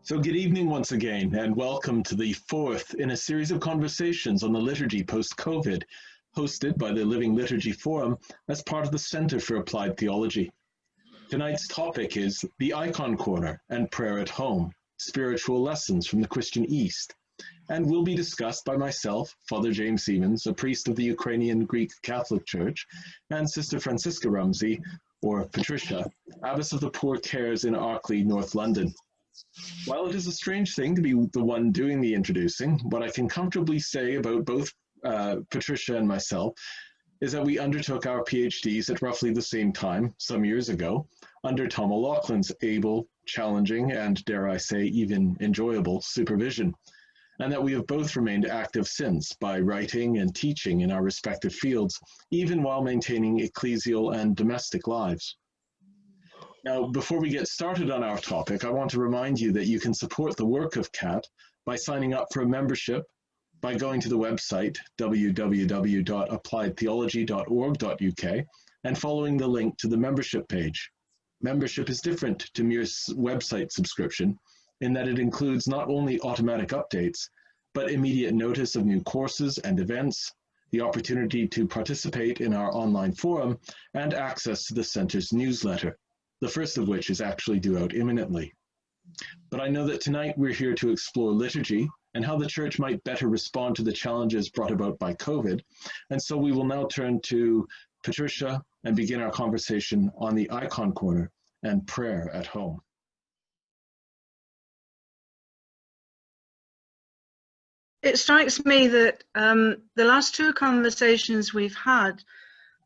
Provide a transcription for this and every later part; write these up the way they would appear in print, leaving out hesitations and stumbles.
So good evening once again, and welcome to the fourth in a series of conversations on the liturgy post-COVID, hosted by the Living Liturgy Forum as part of the Center for Applied Theology. Tonight's topic is the Icon Corner and Prayer at Home, Spiritual Lessons from the Christian East, and will be discussed by myself, Father James Siemens, a priest of the Ukrainian Greek Catholic Church, and Sister Francisca Rumsey, or Patricia, Abbess of the Poor Cares in Arkley, North London. While it is a strange thing to be the one doing the introducing, what I can comfortably say about both Patricia and myself is that we undertook our PhDs at roughly the same time, some years ago, under Tom O'Loughlin's able, challenging, and dare I say, even enjoyable supervision, and that we have both remained active since by writing and teaching in our respective fields, even while maintaining ecclesial and domestic lives. Now, before we get started on our topic, I want to remind you that you can support the work of CAT by signing up for a membership, by going to the website www.appliedtheology.org.uk and following the link to the membership page. Membership is different to mere website subscription in that it includes not only automatic updates, but immediate notice of new courses and events, the opportunity to participate in our online forum, and access to the Center's newsletter, the first of which is actually due out imminently. But I know that tonight we're here to explore liturgy and how the Church might better respond to the challenges brought about by COVID. And so we will now turn to Patricia and begin our conversation on the Icon Corner and prayer at home. It strikes me that the last two conversations we've had,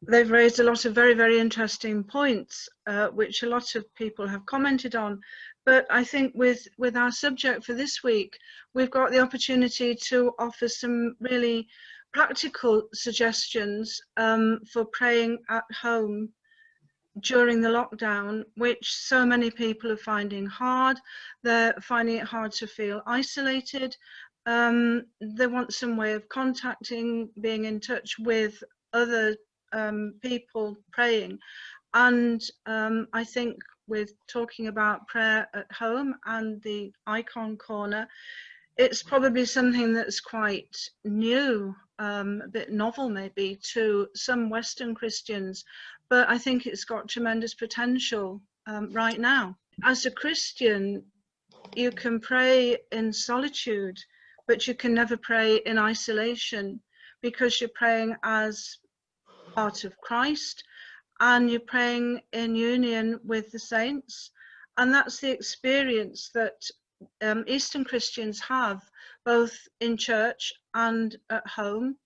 they've raised a lot of very, very interesting points, which a lot of people have commented on. But I think with our subject for this week, we've got the opportunity to offer some really practical suggestions for praying at home during the lockdown, which so many people are finding hard. They're finding it hard to feel isolated. They want some way of contacting, being in touch with other people praying, and I think with talking about prayer at home and the Icon Corner, it's probably something that's quite new, a bit novel maybe to some Western Christians, but I think it's got tremendous potential right now. As a Christian, you can pray in solitude, but you can never pray in isolation, because you're praying as part of Christ and you're praying in union with the saints, and that's the experience that Eastern Christians have both in church and at home.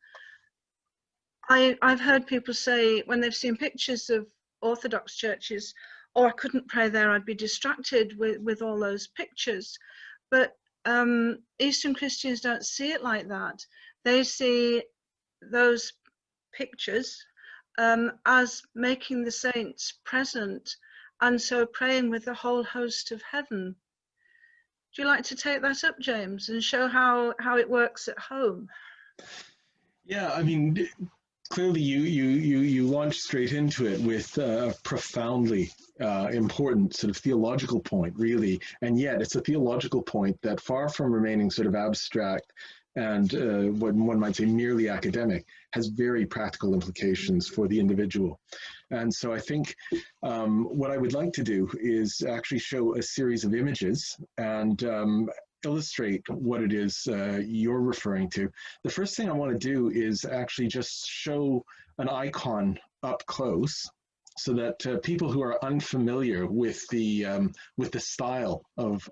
I've heard people say when they've seen pictures of Orthodox churches, oh, I couldn't pray there, I'd be distracted with all those pictures. But Eastern Christians don't see it like that. They see those pictures as making the saints present, and so praying with the whole host of heaven. Do you like to take that up, James, and show how it works at home? Yeah, I mean, clearly you launched straight into it with a profoundly important sort of theological point, really, and yet it's a theological point that, far from remaining sort of abstract and what one might say merely academic, has very practical implications for the individual. And so I think what I would like to do is actually show a series of images and illustrate what it is you're referring to. The first thing I want to do is actually just show an icon up close, so that people who are unfamiliar with the style of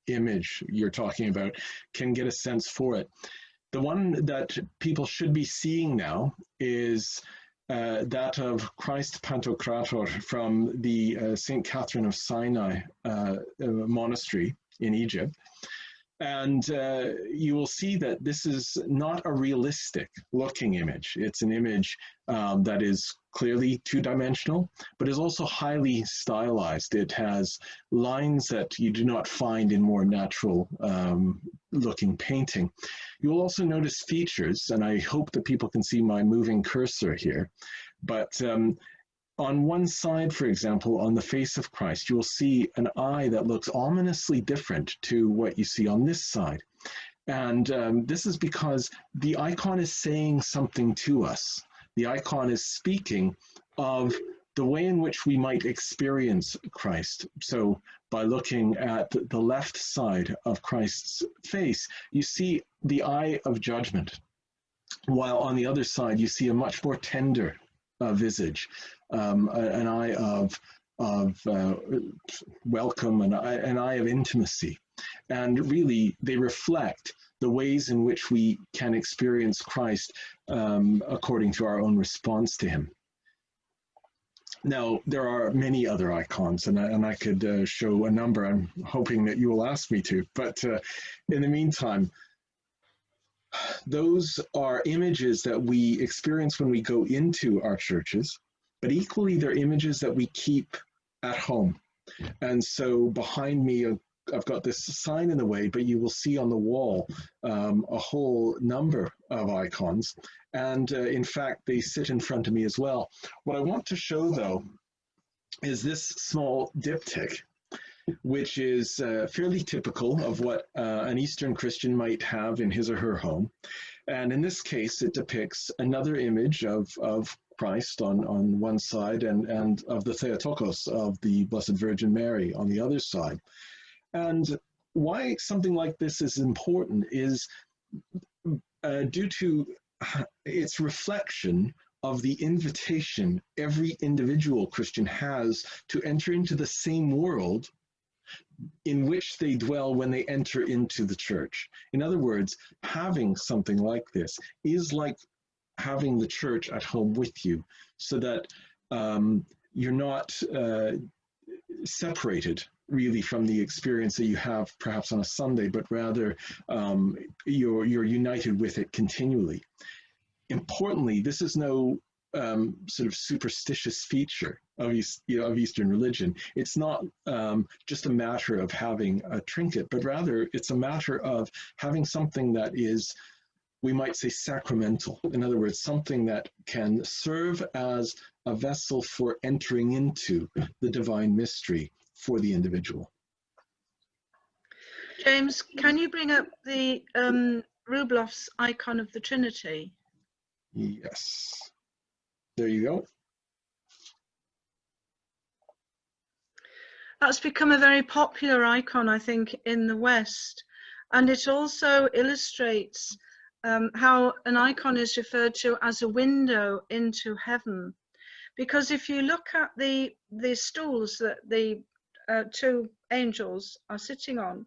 image you're talking about can get a sense for it. The one that people should be seeing now is that of Christ Pantocrator from the St. Catherine of Sinai monastery in Egypt. And you will see that this is not a realistic looking image. It's an image that is clearly two-dimensional, but is also highly stylized. It has lines that you do not find in more natural looking painting. You will also notice features, and I hope that people can see my moving cursor here, but on one side, for example, on the face of Christ, you will see an eye that looks ominously different to what you see on this side. And this is because the icon is saying something to us. The icon is speaking of the way in which we might experience Christ. So by looking at the left side of Christ's face, you see the eye of judgment, while on the other side, you see a much more tender visage, an eye of welcome, an eye of intimacy. And really, they reflect the ways in which we can experience Christ according to our own response to him. Now, there are many other icons, and I could show a number. I'm hoping that you will ask me to, but in the meantime, those are images that we experience when we go into our churches, but equally they're images that we keep at home. And so behind me, I've got this sign in the way, but you will see on the wall a whole number of icons. And in fact, they sit in front of me as well. What I want to show, though, is this small diptych, which is fairly typical of what an Eastern Christian might have in his or her home. And in this case, it depicts another image of Christ on one side and of the Theotokos, of the Blessed Virgin Mary, on the other side. And why something like this is important is due to its reflection of the invitation every individual Christian has to enter into the same world in which they dwell when they enter into the church. In other words, having something like this is like having the church at home with you, so that you're not separated really from the experience that you have perhaps on a Sunday, but rather you're united with it continually. Importantly, this is no sort of superstitious feature of Eastern religion. It's not just a matter of having a trinket, but rather it's a matter of having something that is, we might say, sacramental. In other words, something that can serve as a vessel for entering into the divine mystery for the individual. James, can you bring up the Rubloff's icon of the Trinity? Yes. There you go. That's become a very popular icon, I think, in the West. And it also illustrates how an icon is referred to as a window into heaven. Because if you look at the stools that the two angels are sitting on,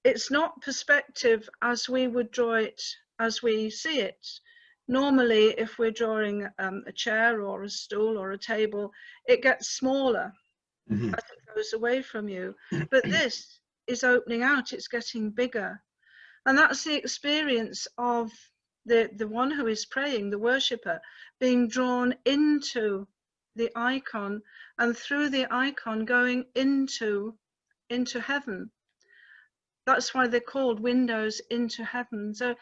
it's not perspective as we would draw it as we see it. Normally, if we're drawing a chair or a stool or a table, it gets smaller as it goes away from you. But this is opening out, it's getting bigger. And that's the experience of the one who is praying, the worshipper, being drawn into the icon, and through the icon going into heaven. That's why they're called windows into heaven. So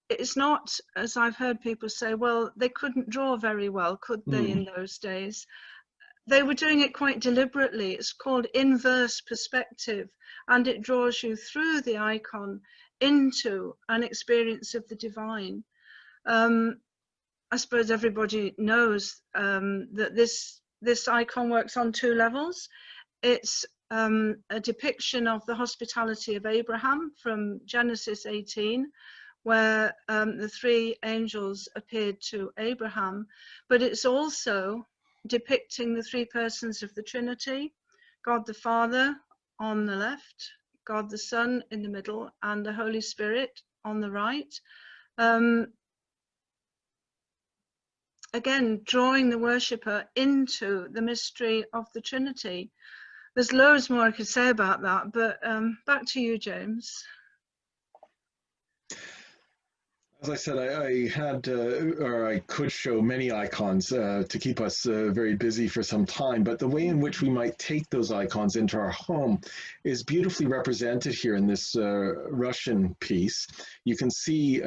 it's not, as I've heard people say, well, they couldn't draw very well, could they, in those days? They were doing it quite deliberately. It's called inverse perspective, and it draws you through the icon into an experience of the divine. I suppose everybody knows that this icon works on two levels. It's a depiction of the hospitality of Abraham from Genesis 18, where the three angels appeared to Abraham, but it's also depicting the three persons of the Trinity, God the Father on the left, God the Son in the middle, and the Holy Spirit on the right. Again, drawing the worshipper into the mystery of the Trinity. There's loads more I could say about that, but back to you, James. As I said, I had, or I could show many icons to keep us very busy for some time, but the way in which we might take those icons into our home is beautifully represented here in this Russian piece. You can see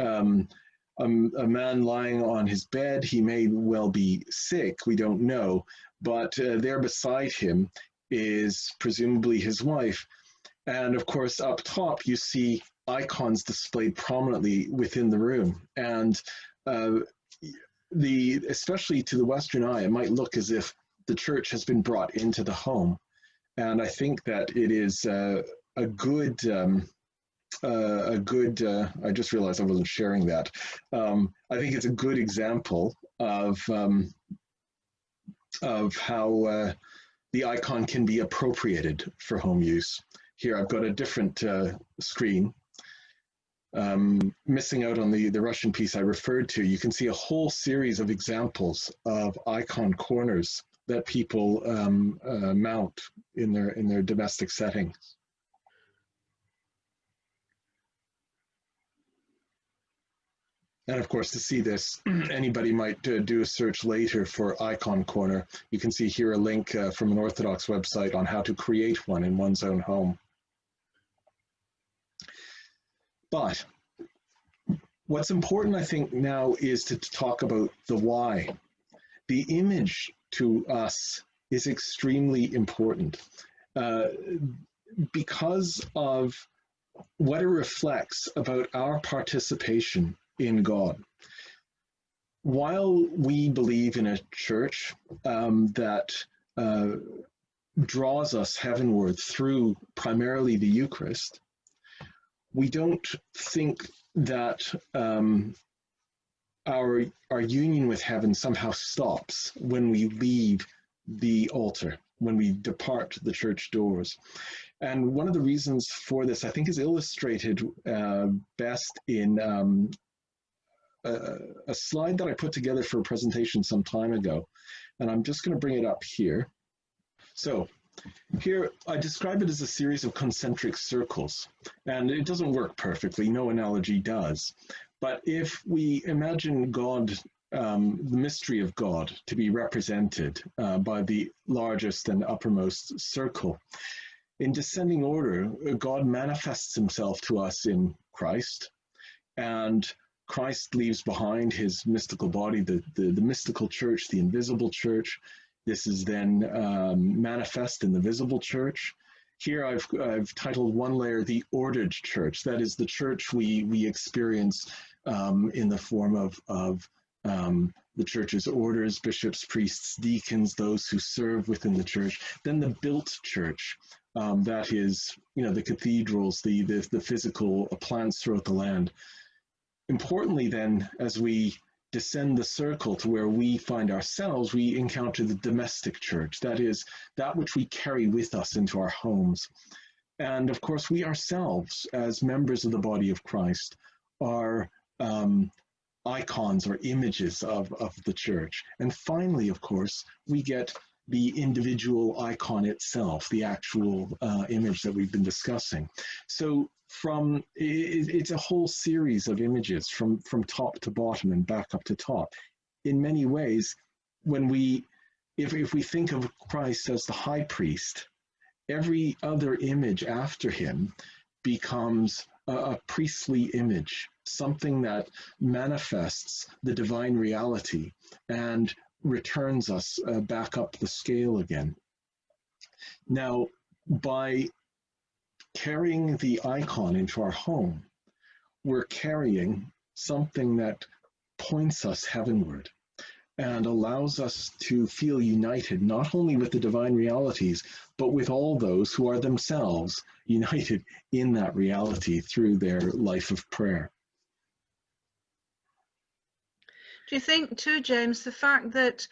a man lying on his bed. He may well be sick, we don't know, but there beside him is presumably his wife. And of course, up top, you see icons displayed prominently within the room. And especially to the Western eye, it might look as if the church has been brought into the home. And I think that it is a good, I just realized I wasn't sharing that. I think it's a good example of how the icon can be appropriated for home use. Here I've got a different screen. Missing out on the Russian piece I referred to, you can see a whole series of examples of icon corners that people mount in their domestic settings. And of course, to see this, anybody might do a search later for icon corner. You can see here a link from an Orthodox website on how to create one in one's own home. But what's important, I think, now is to talk about the why. The image to us is extremely important because of what it reflects about our participation in God. While we believe in a church that draws us heavenward through primarily the Eucharist, we don't think that our union with heaven somehow stops when we leave the altar, when we depart the church doors. And one of the reasons for this, I think, is illustrated best in a slide that I put together for a presentation some time ago. And I'm just going to bring it up here. So here, I describe it as a series of concentric circles, and it doesn't work perfectly. No analogy does. But if we imagine God, the mystery of God, to be represented by the largest and uppermost circle, in descending order, God manifests himself to us in Christ, and Christ leaves behind his mystical body, the mystical church, the invisible church. This is then manifest in the visible church. Here I've titled one layer the ordered church. That is the church we experience in the form of the church's orders, bishops, priests, deacons, those who serve within the church. Then the built church, that is, the cathedrals, the physical plants throughout the land. Importantly then, as we descend the circle to where we find ourselves, we encounter the domestic church. That is, that which we carry with us into our homes. And of course, we ourselves, as members of the body of Christ, are icons or images of the church. And finally, of course, we get the individual icon itself, the actual image that we've been discussing. So it's a whole series of images from top to bottom and back up to top. In many ways, if we think of Christ as the high priest, every other image after him becomes a priestly image, something that manifests the divine reality and returns us back up the scale again. Now, by carrying the icon into our home, we're carrying something that points us heavenward and allows us to feel united not only with the divine realities, but with all those who are themselves united in that reality through their life of prayer. Do you think too, James, the fact that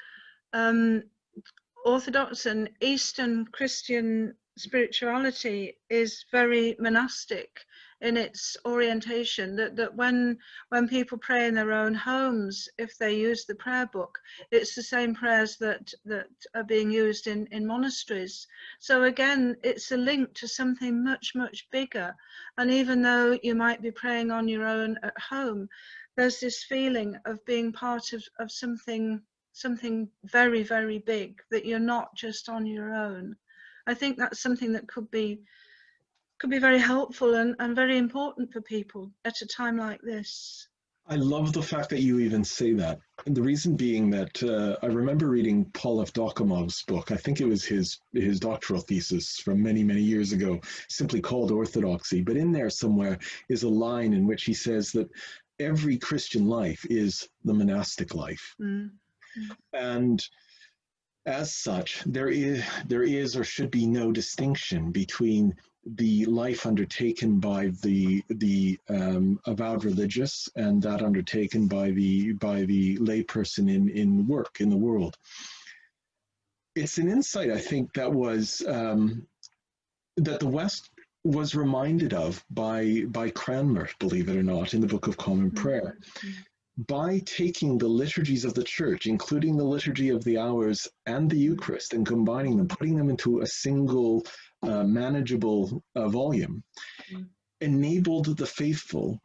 Orthodox and Eastern Christian spirituality is very monastic in its orientation, that when people pray in their own homes, if they use the prayer book, it's the same prayers that are being used in monasteries. So again, it's a link to something much, much bigger. And even though you might be praying on your own at home, there's this feeling of being part of something very, very big, that you're not just on your own. I think that's something that could be very helpful and very important for people at a time like this. I love the fact that you even say that. And the reason being that I remember reading Paul F. Dokomov's book. I think it was his doctoral thesis from many, many years ago, simply called Orthodoxy. But in there somewhere is a line in which he says that every Christian life is the monastic life. Mm. And as such, there is or should be no distinction between the life undertaken by the avowed religious and that undertaken by the layperson in work in the world. It's an insight, I think, that was that the West was reminded of by Cranmer, believe it or not, in the Book of Common Prayer. By taking the liturgies of the church, including the liturgy of the hours and the Eucharist, and combining them, putting them into a single manageable volume, enabled the faithful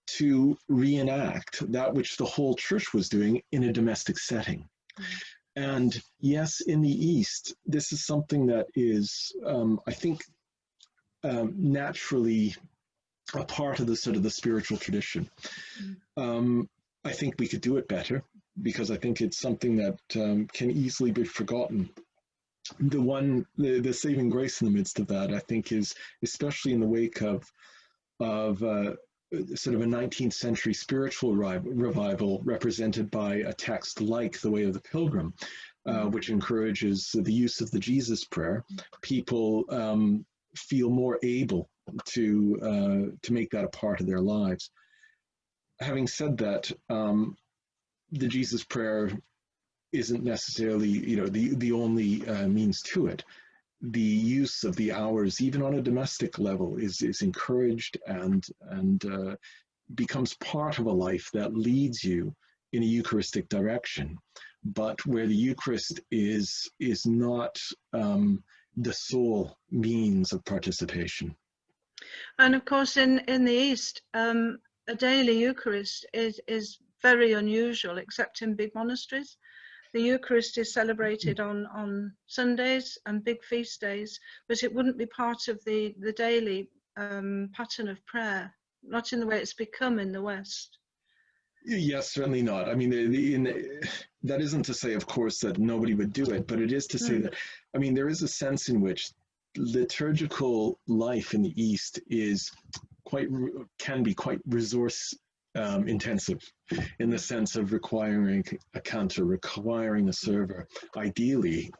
to reenact that which the whole church was doing in a domestic setting. And yes, in the East, this is something that is, I think, naturally a part of the sort of the spiritual tradition. I think we could do it better, because I think it's something that can easily be forgotten. The saving grace in the midst of that, I think, is especially in the wake of sort of a 19th century spiritual revival represented by a text like The Way of the Pilgrim, which encourages the use of the Jesus prayer. People feel more able to make that a part of their lives. Having said that, the Jesus prayer isn't necessarily, the only means to it. The use of the hours, even on a domestic level, is encouraged and becomes part of a life that leads you in a Eucharistic direction, but where the Eucharist is not the sole means of participation. And of course, in the East, a daily Eucharist is very unusual, except in big monasteries. The Eucharist is celebrated on Sundays and big feast days, but it wouldn't be part of the daily pattern of prayer, not in the way it's become in the West. Yes, certainly not. I mean, that isn't to say, of course, that nobody would do it, but it is to say that, I mean, there is a sense in which liturgical life in the East can be quite resource intensive, in the sense of requiring a cantor, requiring a server, ideally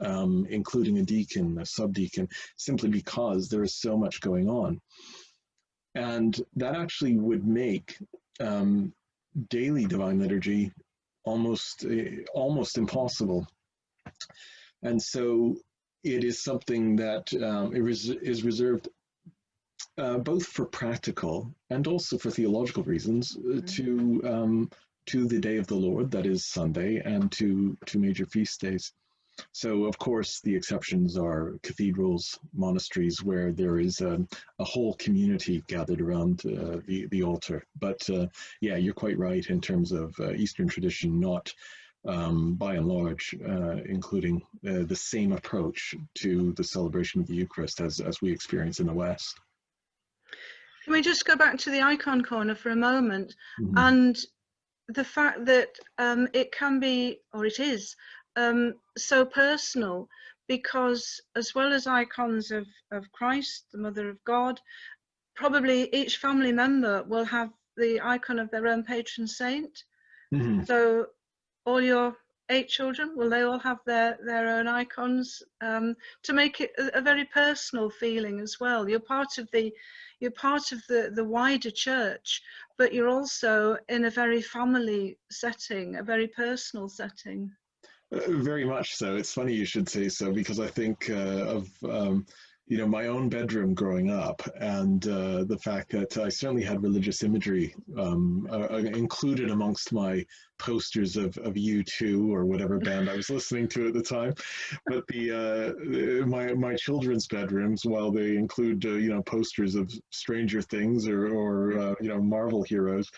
including a deacon, a subdeacon, simply because there is so much going on. And that actually would make daily divine liturgy almost impossible. And so it is something that is reserved both for practical and also for theological reasons to the day of the Lord, that is Sunday, and to major feast days. So, of course, the exceptions are cathedrals, monasteries, where there is a whole community gathered around the altar. But yeah, you're quite right in terms of Eastern tradition, not by and large including the same approach to the celebration of the Eucharist as we experience in the West. Can we just go back to the icon corner for a moment, and the fact that it can be, or it is, so personal, because as well as icons of Christ, the Mother of God, probably each family member will have the icon of their own patron saint. So all your 8 children, will they all have their own icons, to make it a very personal feeling as well? You're part of the wider church, but you're also in a very family setting, a very personal setting. Very much so. It's funny you should say so, because I think of my own bedroom growing up, and the fact that I certainly had religious imagery included amongst my posters of U2 or whatever band I was listening to at the time. But my children's bedrooms, while they include posters of Stranger Things or Marvel heroes,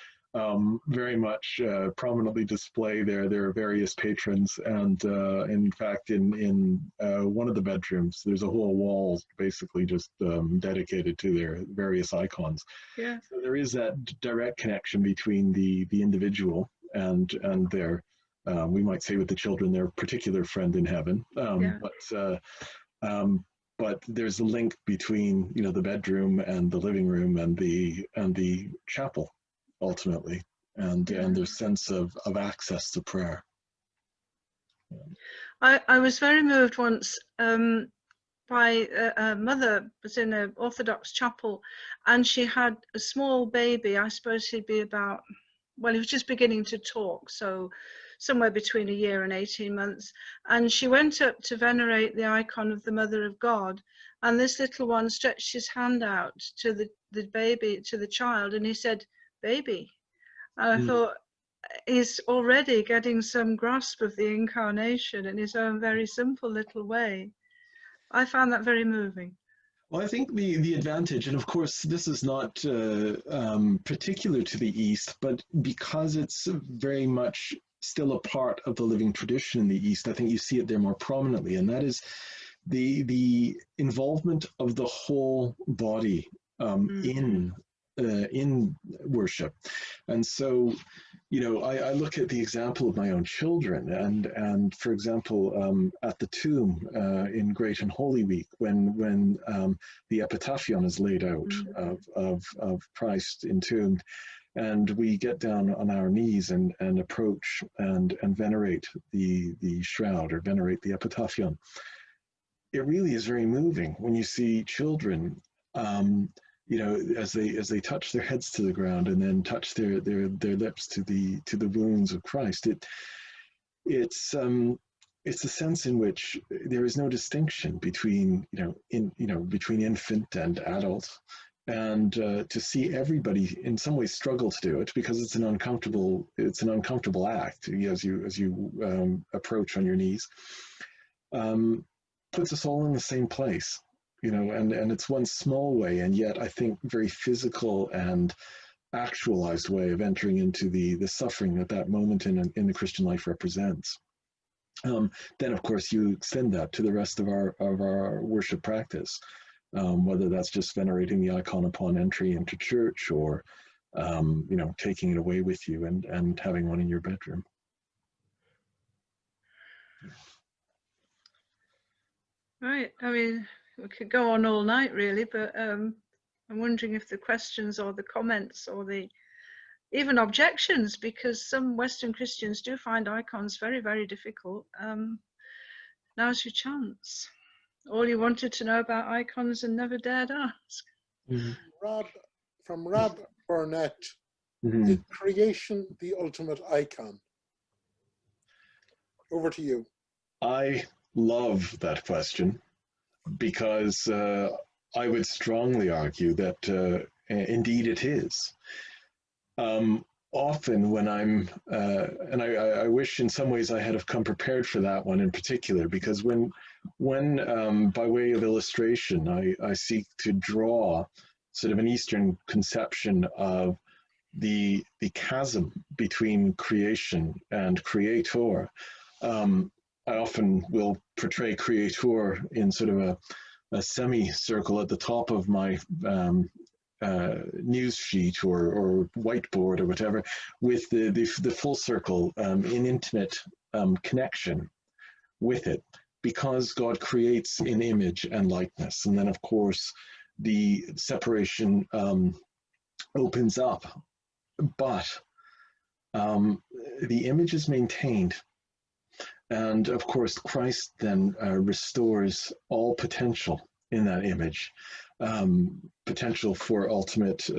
very much prominently display there. There are various patrons, and in fact, in one of the bedrooms, there's a whole wall basically just dedicated to their various icons. Yeah. So there is that direct connection between the individual and their, we might say with the children, their particular friend in heaven. But there's a link between, you know, the bedroom and the living room and the chapel, ultimately, and their sense of access to prayer. I was very moved once by a mother was in an Orthodox chapel, and she had a small baby. I suppose he'd be about, well, he was just beginning to talk, so somewhere between a year and 18 months. And she went up to venerate the icon of the Mother of God, and this little one stretched his hand out to the baby, to the child, and he said, "Baby." And I thought, he's already getting some grasp of the incarnation in his own very simple little way. I found that very moving. Well, I think the advantage, and of course this is not particular to the East, but because it's very much still a part of the living tradition in the East, I think you see it there more prominently, and that is the involvement of the whole body in worship. And so, you know, I look at the example of my own children, and for example, at the tomb in Great and Holy Week, when the epitaphion is laid out of Christ entombed, and we get down on our knees and approach and venerate the shroud, or venerate the epitaphion. It really is very moving when you see children, you know, as they touch their heads to the ground and then touch their lips to the wounds of Christ. It's a sense in which there is no distinction between between infant and adult, and to see everybody in some ways struggle to do it, because it's an uncomfortable act as you approach on your knees, puts us all in the same place. You know, and it's one small way, and yet I think very physical and actualized way of entering into the suffering that moment in the Christian life represents. Then, of course, you extend that to the rest of our worship practice, whether that's just venerating the icon upon entry into church, or you know, taking it away with you and having one in your bedroom. Right. I mean, we could go on all night, really, but I'm wondering if the questions or the comments or the even objections, because some Western Christians do find icons very, very difficult. Now's your chance. All you wanted to know about icons and never dared ask. From Rob Burnett, is creation the ultimate icon? Over to you. I love that question, because I would strongly argue that indeed it is. Often when I'm, and I wish in some ways I had have come prepared for that one in particular, because when by way of illustration, I seek to draw sort of an Eastern conception of the chasm between creation and creator, I often will portray creator in sort of a semicircle at the top of my news sheet or whiteboard or whatever, with the full circle in intimate connection with it, because God creates in image and likeness. And then, of course, the separation opens up, but the image is maintained. And of course, Christ then restores all potential in that image, potential for ultimate,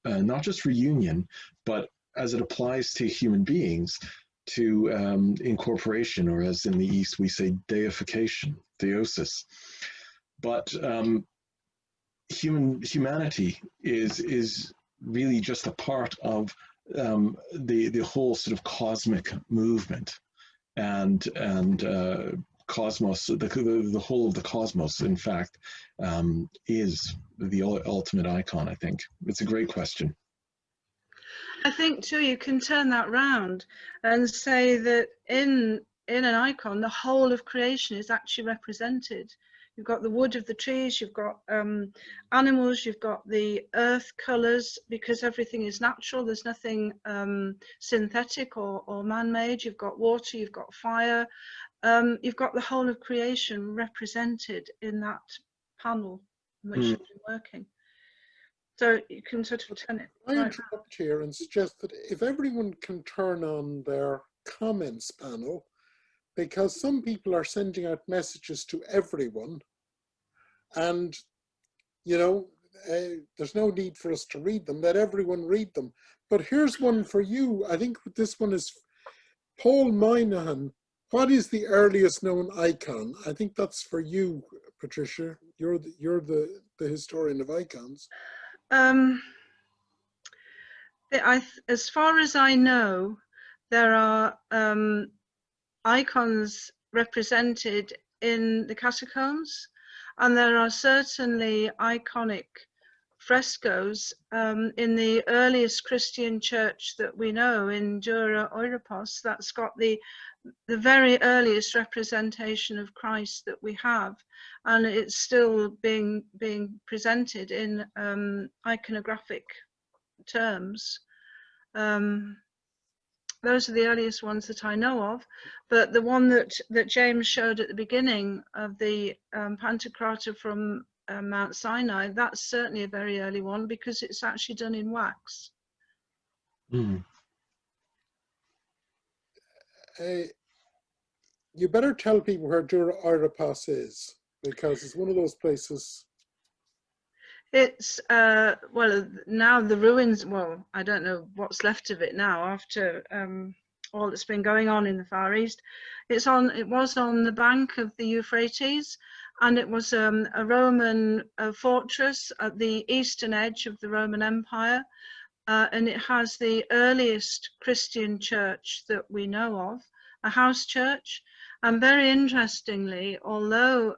not just reunion, but as it applies to human beings, to incorporation, or as in the East we say deification, theosis. But humanity is really just a part of the whole sort of cosmic movement. And cosmos, the whole of the cosmos, in fact, is the ultimate icon, I think. It's a great question. I think too, you can turn that round and say that in an icon, the whole of creation is actually represented. You've got the wood of the trees, you've got animals, you've got the earth colours, because everything is natural. There's nothing synthetic or man-made. You've got water, you've got fire. You've got the whole of creation represented in that panel in which you've been working. So you can sort of turn it I right. interrupt here and suggest that if everyone can turn on their comments panel, because some people are sending out messages to everyone, and you know, there's no need for us to read them. Let everyone read them. But here's one for you. I think this one is Paul Moynihan. What is the earliest known icon? I think that's for you, Patricia. You're the historian of icons. As far as I know, there are icons represented in the catacombs, and there are certainly iconic frescoes in the earliest Christian church that we know in Dura Europos. That's got the very earliest representation of Christ that we have, and it's still being presented in iconographic terms. Those are the earliest ones that I know of, but the one that James showed at the beginning of the Pantocrator from Mount Sinai, that's certainly a very early one because it's actually done in wax. You better tell people where Dura Europos is, because it's one of those places. It's well, now the ruins, well, I don't know what's left of it now after all that's been going on in the Far East. It was on the bank of the Euphrates, and it was a Roman fortress at the eastern edge of the Roman Empire, and it has the earliest Christian church that we know of, a house church. And very interestingly, although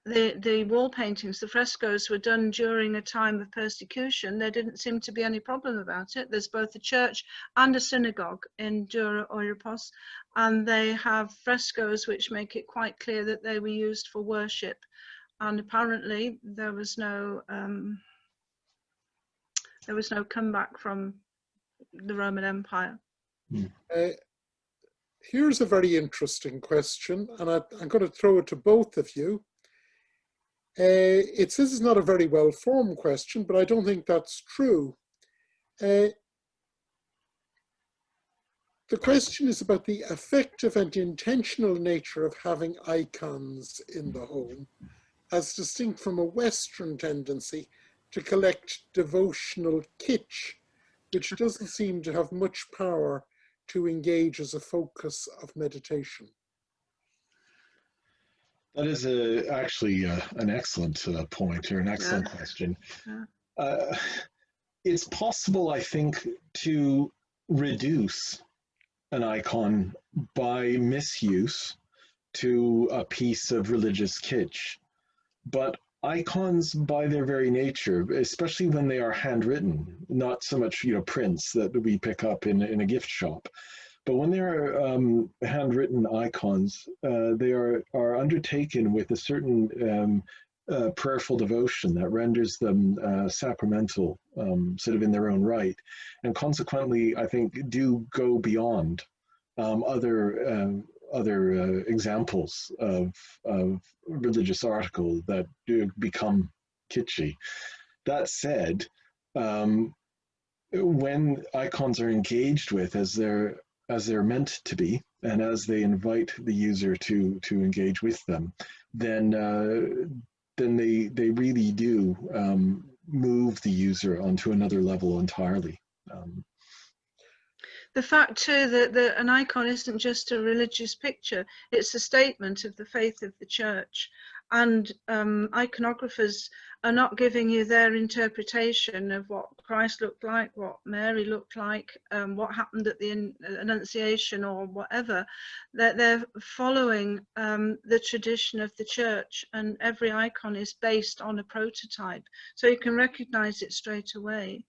the wall paintings, the frescoes, were done during a time of persecution, there didn't seem to be any problem about it. There's both a church and a synagogue in Dura Europos, and they have frescoes which make it quite clear that they were used for worship. And apparently there was no comeback from the Roman Empire. Here's a very interesting question, and I'm going to throw it to both of you. It says it's not a very well-formed question, but I don't think that's true. The question is about the effective and intentional nature of having icons in the home, as distinct from a Western tendency to collect devotional kitsch, which doesn't seem to have much power to engage as a focus of meditation. That is actually an excellent point, or an excellent question. It's possible, I think, to reduce an icon by misuse to a piece of religious kitsch. But icons, by their very nature, especially when they are handwritten, not so much prints that we pick up in a gift shop, but when they are handwritten icons, they are undertaken with a certain prayerful devotion that renders them sacramental, sort of in their own right, and consequently, I think, do go beyond other examples of religious articles that do become kitschy. That said, when icons are engaged with as they're meant to be, and as they invite the user to engage with them, then they really do move the user onto another level entirely. The fact too that an icon isn't just a religious picture, it's a statement of the faith of the church. And iconographers are not giving you their interpretation of what Christ looked like, what Mary looked like, what happened at the Annunciation or whatever. They're following the tradition of the church, and every icon is based on a prototype. So you can recognize it straight away.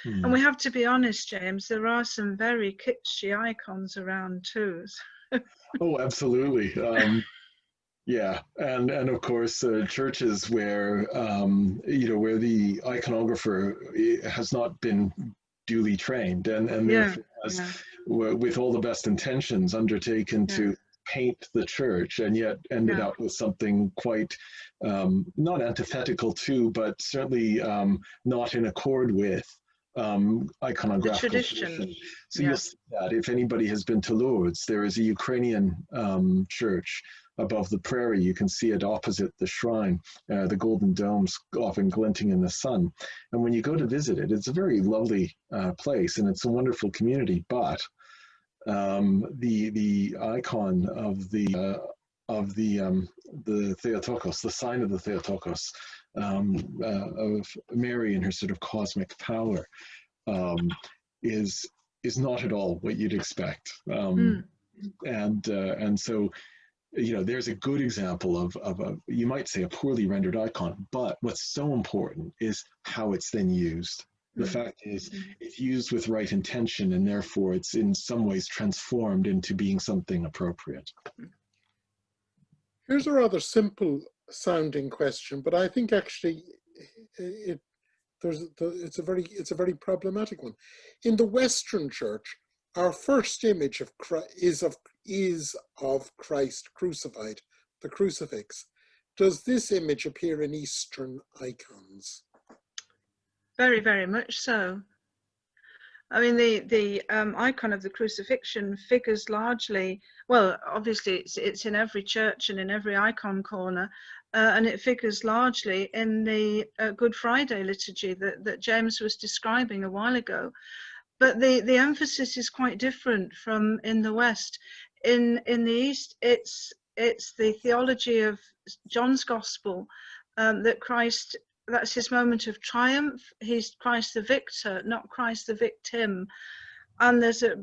And we have to be honest, James, there are some very kitschy icons around too. Oh, absolutely. Yeah, and of course, churches where where the iconographer has not been duly trained, and Yeah, therefore has, yeah, with all the best intentions, undertaken yeah, to paint the church, and yet ended yeah. up with something quite not antithetical to, but certainly not in accord with The iconographical tradition. tradition. So Yeah. you'll see that if anybody has been to Lourdes, there is a Ukrainian church above the prairie. You can see it opposite the shrine, the golden domes often glinting in the sun. And when you go to visit it, it's a very lovely place, and it's a wonderful community. But the icon of the Theotokos, the sign of the Theotokos, of Mary and her sort of cosmic power, is not at all what you'd expect. And so, there's a good example of a, you might say, a poorly rendered icon, but what's so important is how it's then used. The fact is, it's used with right intention, and therefore it's in some ways transformed into being something appropriate. Here's a rather simple sounding question, but I think actually it's a very problematic one. In the Western Church, our first image of Christ is of Christ crucified, the crucifix. Does this image appear in Eastern icons? Very, very much so. I mean, the icon of the crucifixion figures largely, well, obviously it's in every church and in every icon corner, and it figures largely in the Good Friday liturgy that James was describing a while ago. But the emphasis is quite different from in the West. In the East, it's the theology of John's Gospel, that Christ, that's his moment of triumph. He's Christ the victor, not Christ the victim. And there's a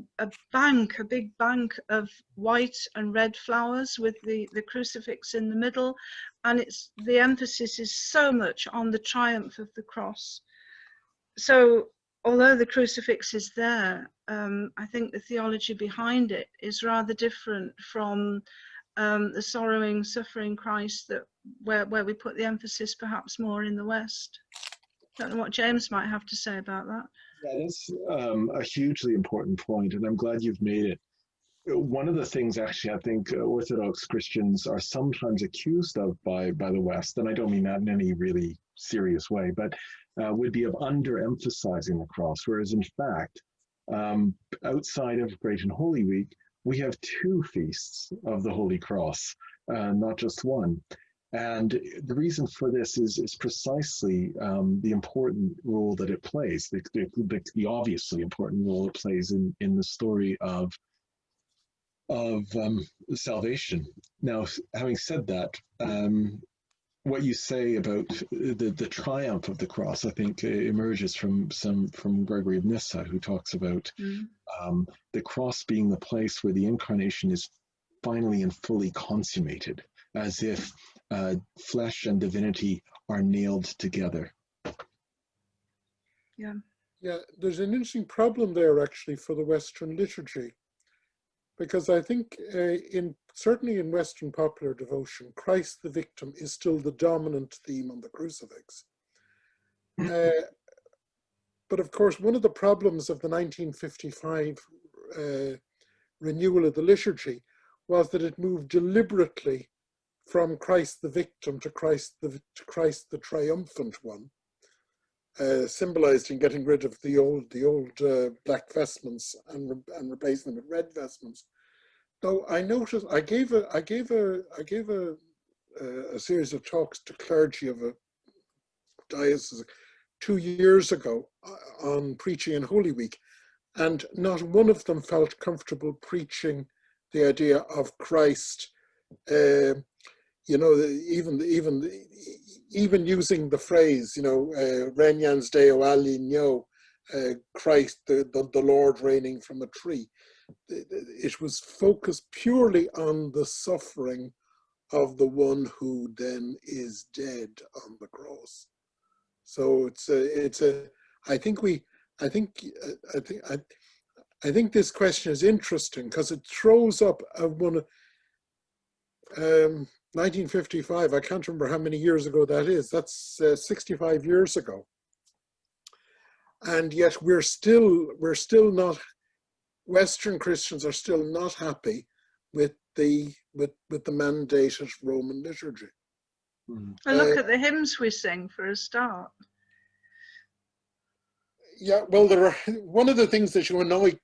big bank of white and red flowers with the crucifix in the middle. And the emphasis is so much on the triumph of the cross. So although the crucifix is there, I think the theology behind it is rather different from the sorrowing, suffering Christ where we put the emphasis perhaps more in the West. Don't know what James might have to say about that. Yeah, that's a hugely important point, and I'm glad you've made it. One of the things, actually, I think Orthodox Christians are sometimes accused of by the West, and I don't mean that in any really serious way, but would be of underemphasizing the cross, whereas in fact, outside of Great and Holy Week, we have two feasts of the Holy Cross, not just one. And the reason for this is precisely the important role that it plays, the obviously important role it plays in the story of salvation. Now, having said that, what you say about the triumph of the cross, I think, emerges from Gregory of Nyssa, who talks about the cross being the place where the incarnation is finally and fully consummated, as if flesh and divinity are nailed together. Yeah. Yeah, there's an interesting problem there actually for the Western liturgy, because I think certainly in Western popular devotion, Christ the victim is still the dominant theme on the crucifix. But of course, one of the problems of the 1955 renewal of the liturgy was that it moved deliberately from Christ the victim to Christ the triumphant one, symbolized in getting rid of the old black vestments and replacing them with red vestments. Though I noticed, I gave a series of talks to clergy of a diocese 2 years ago on preaching in Holy Week, and not one of them felt comfortable preaching the idea of Christ. Even using the phrase, Regnans Deo aligno, Christ, the Lord reigning from a tree. It was focused purely on the suffering of the one who then is dead on the cross. So I think I think I think this question is interesting because it throws up one of 1955. I can't remember how many years ago that is. That's 65 years ago, and yet we're still not. Western Christians are still not happy with the mandated Roman liturgy. Well, look at the hymns we sing for a start. Yeah, well, there are one of the things that you annoy.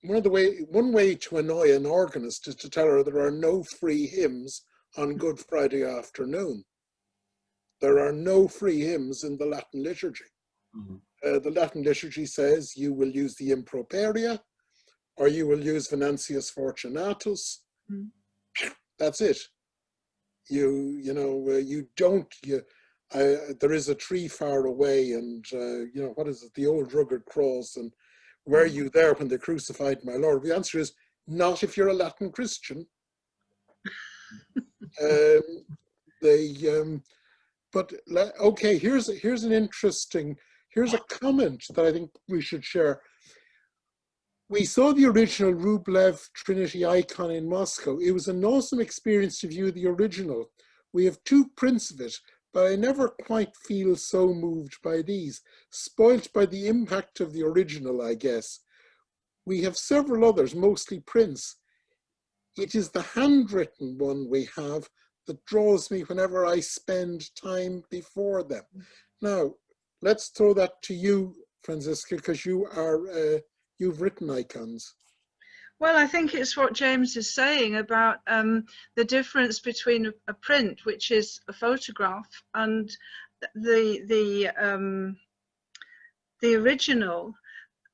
One way to annoy an organist is to tell her there are no free hymns on Good Friday afternoon. There are no free hymns in the Latin liturgy. The Latin liturgy says you will use the improperia, or you will use Venantius Fortunatus. That's it. You don't. There is a tree far away, and what is it? The old rugged cross, and were you there when they crucified my Lord? The answer is not if you're a Latin Christian. But okay, here's a comment that I think we should share. We saw the original Rublev Trinity icon in Moscow. It was an awesome experience to view the original. We have 2 prints of it, but I never quite feel so moved by these. Spoilt by the impact of the original, I guess. We have several others, mostly prints. It is the handwritten one we have that draws me whenever I spend time before them. Now, let's throw that to you, Francisca, because you've written icons. Well, I think it's what James is saying about the difference between a print, which is a photograph, and the original,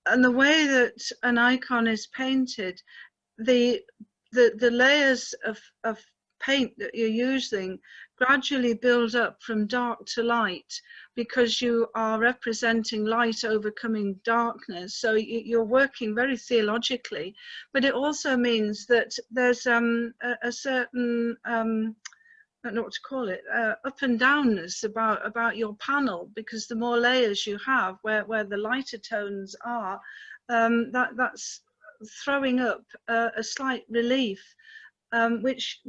and the way that an icon is painted, the layers of paint that you're using gradually build up from dark to light, because you are representing light overcoming darkness. So you're working very theologically, but it also means that there's a certain I don't know what to call it, up and downness about your panel, because the more layers you have where the lighter tones are, that's throwing up a slight relief, which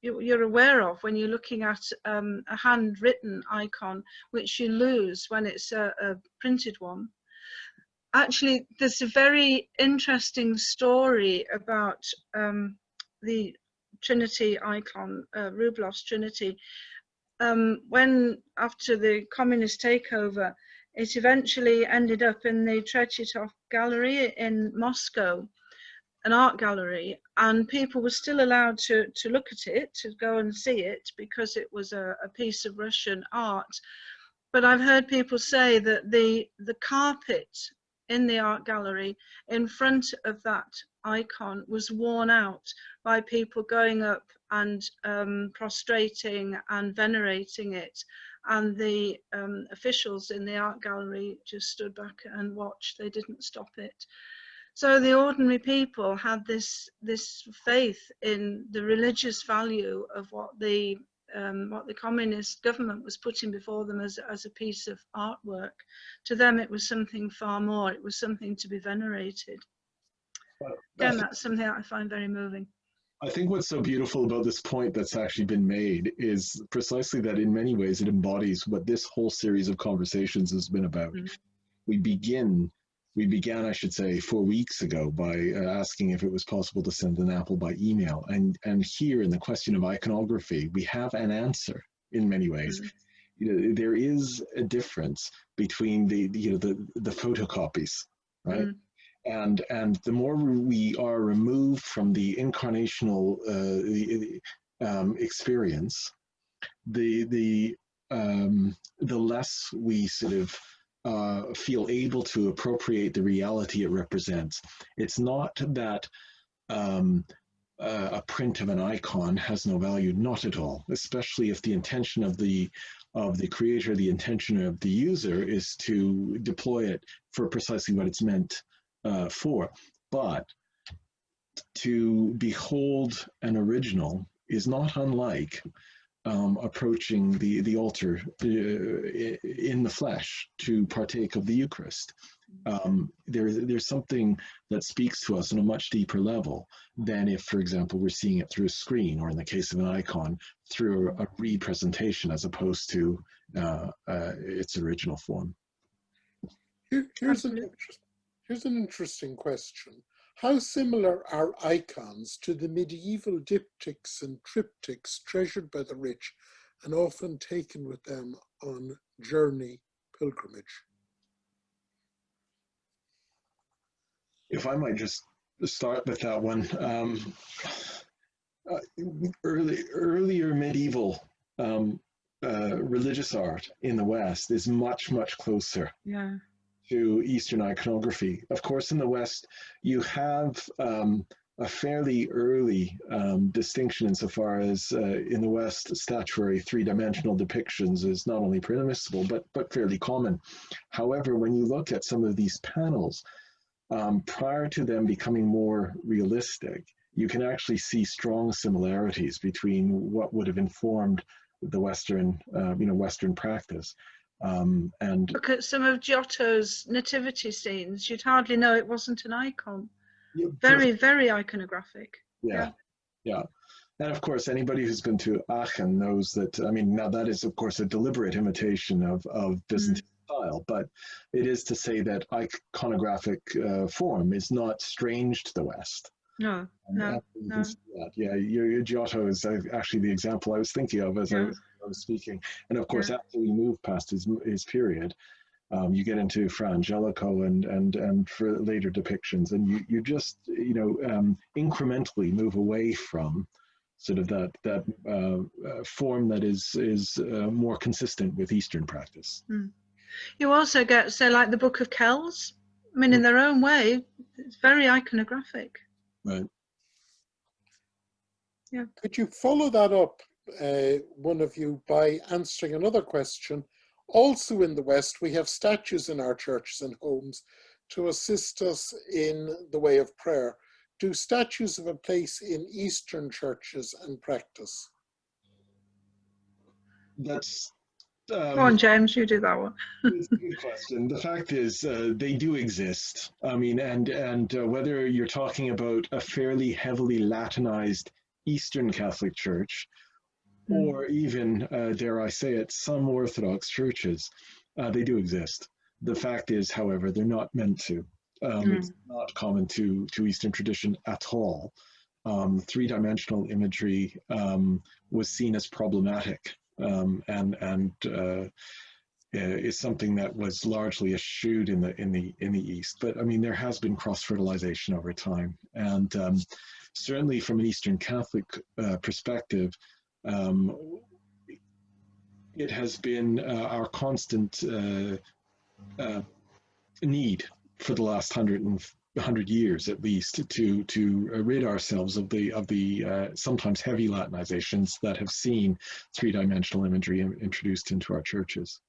you're aware of when you're looking at a handwritten icon, which you lose when it's a printed one. Actually, there's a very interesting story about the Trinity icon, Rublev's Trinity. When, after the communist takeover, it eventually ended up in the Tretyatov Gallery in Moscow, an art gallery, and people were still allowed to look at it, to go and see it, because it was a piece of Russian art. But I've heard people say that the carpet in the art gallery in front of that icon was worn out by people going up and prostrating and venerating it, and the officials in the art gallery just stood back and watched. They didn't stop it. So the ordinary people had this faith in the religious value of what the communist government was putting before them as a piece of artwork. To them, it was something far more. It was something to be venerated. Again, that's something that I find very moving. I think what's so beautiful about this point that's actually been made is precisely that in many ways it embodies what this whole series of conversations has been about. We began, I should say, 4 weeks ago by asking if it was possible to send an apple by email. And here in the question of iconography, we have an answer in many ways. There is a difference between the photocopies, right? And the more we are removed from the incarnational experience, the less we sort of feel able to appropriate the reality it represents. It's not that a print of an icon has no value, not at all, especially if the intention of the creator, the intention of the user is to deploy it for precisely what it's meant for. But to behold an original is not unlike approaching the altar in the flesh to partake of the Eucharist. There's something that speaks to us on a much deeper level than if, for example, we're seeing it through a screen, or in the case of an icon, through a representation as opposed to its original form. Here's an interesting question. How similar are icons to the medieval diptychs and triptychs treasured by the rich and often taken with them on journey pilgrimage? If I might just start with that one. Earlier medieval religious art in the West is much closer to Eastern iconography. Of course, in the West, you have a fairly early distinction insofar as in the West, statuary three-dimensional depictions is not only permissible, but fairly common. However, when you look at some of these panels, prior to them becoming more realistic, you can actually see strong similarities between what would have informed the Western, Western practice. And look at some of Giotto's nativity scenes. You'd hardly know it wasn't an icon. Very iconographic. Yeah. And of course, anybody who's been to Aachen knows that, now that is, of course, a deliberate imitation of Byzantine style, but it is to say that iconographic form is not strange to the West. No. Yeah, your Giotto is actually the example I was thinking of as I was speaking. And of course, after we move past his period, you get into Fra Angelico and for later depictions, and you just incrementally move away from sort of that form that is more consistent with Eastern practice. You also get, say, like the Book of Kells. In their own way, it's very iconographic. Right. Yeah. Could you follow that up, one of you, by answering another question? Also in the West, we have statues in our churches and homes to assist us in the way of prayer. Do statues have a place in Eastern churches and practice? That's Go on, James, you do that one. It's a good question. The fact is, they do exist. And whether you're talking about a fairly heavily Latinized Eastern Catholic Church, or even, dare I say it, some Orthodox churches, they do exist. The fact is, however, they're not meant to. It's not common to Eastern tradition at all. Three-dimensional imagery was seen as problematic. And is something that was largely eschewed in the East. But there has been cross-fertilization over time, and certainly from an Eastern Catholic perspective, it has been our constant need for the last 100 years at least to rid ourselves of the sometimes heavy Latinizations that have seen three-dimensional imagery introduced into our churches.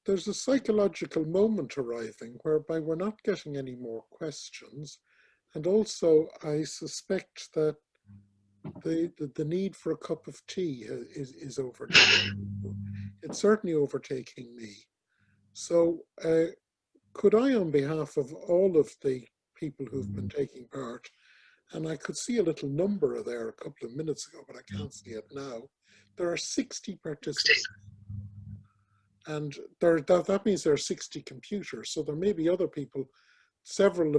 There's a psychological moment arriving whereby we're not getting any more questions, and also I suspect that the need for a cup of tea is overtaking. It's certainly overtaking me. So could I, on behalf of all of the people who've been taking part, and I could see a little number there a couple of minutes ago, but I can't see it now, there are 60 participants. And that means there are 60 computers. So there may be other people, several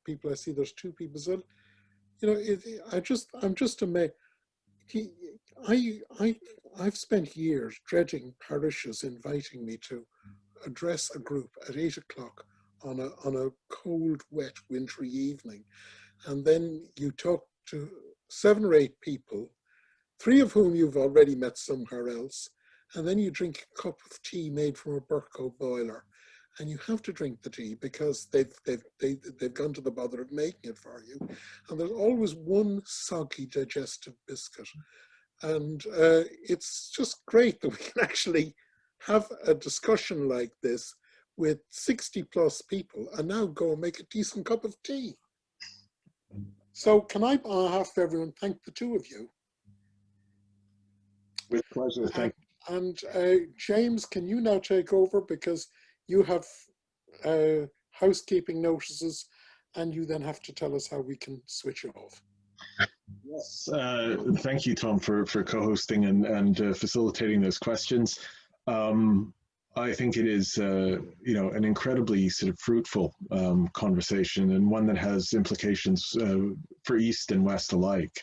people, I see there's 2 people. So, I'm just amazed. I've spent years dreading parishes inviting me to address a group at 8 o'clock on a cold, wet, wintry evening. And then you talk to 7 or 8 people, 3 of whom you've already met somewhere else. And then you drink a cup of tea made from a Burco boiler, and you have to drink the tea because they've gone to the bother of making it for you. And there's always one soggy digestive biscuit. And it's just great that we can actually have a discussion like this with 60 plus people and now go and make a decent cup of tea. So can I, on behalf of everyone, thank the two of you. With pleasure, thank you. And James, can you now take over, because you have housekeeping notices and you then have to tell us how we can switch off. Yes, thank you, Tom, for co-hosting and facilitating those questions. I think it is, you know, an incredibly sort of fruitful conversation, and one that has implications for East and West alike.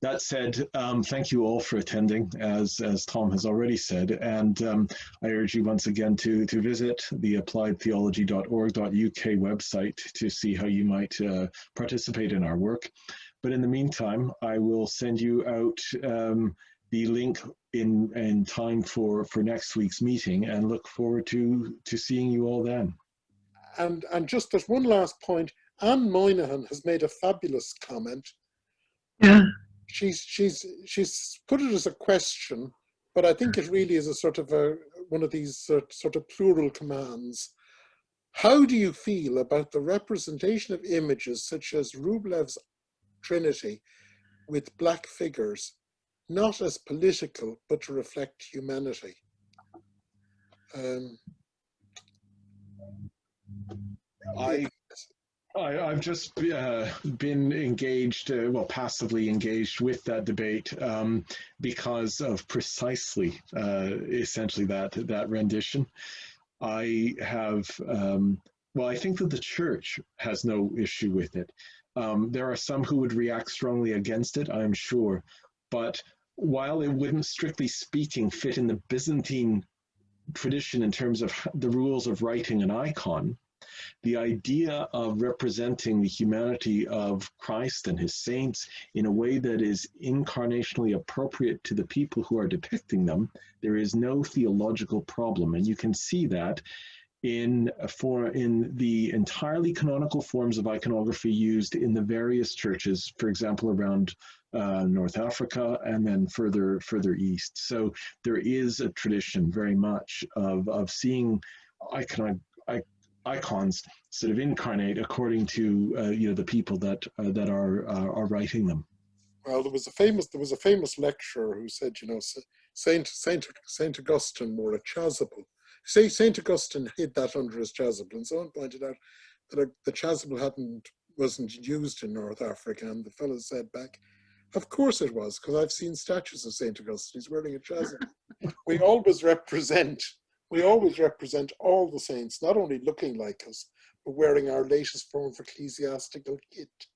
That said, thank you all for attending, as Tom has already said, and I urge you once again to visit the appliedtheology.org.uk website to see how you might participate in our work. But in the meantime, I will send you out the link in time for next week's meeting, and look forward to seeing you all then. And just as one last point, Anne Moynihan has made a fabulous comment. Yeah. She's put it as a question, but I think it really is a sort of one of these sort of plural commands. How do you feel about the representation of images such as Rublev's Trinity with black figures, not as political, but to reflect humanity? I've just been engaged, well, passively engaged with that debate because of precisely, essentially that rendition. I have, well, I think that the church has no issue with it. There are some who would react strongly against it, I'm sure, but while it wouldn't, strictly speaking, fit in the Byzantine tradition in terms of the rules of writing an icon, the idea of representing the humanity of Christ and his saints in a way that is incarnationally appropriate to the people who are depicting them, there is no theological problem. And you can see that in the entirely canonical forms of iconography used in the various churches, for example, around North Africa and then further east. So there is a tradition very much of seeing icons sort of incarnate according to you know, the people that are writing them. Well, there was a famous lecturer who said, you know, Saint Augustine wore a chasuble. Saint Augustine hid that under his chasuble, and someone pointed out that the chasuble wasn't used in North Africa, and the fellow said back, "Of course it was, because I've seen statues of Saint Augustine. He's wearing a chasuble." We always represent all the saints, not only looking like us, but wearing our latest form of ecclesiastical kit.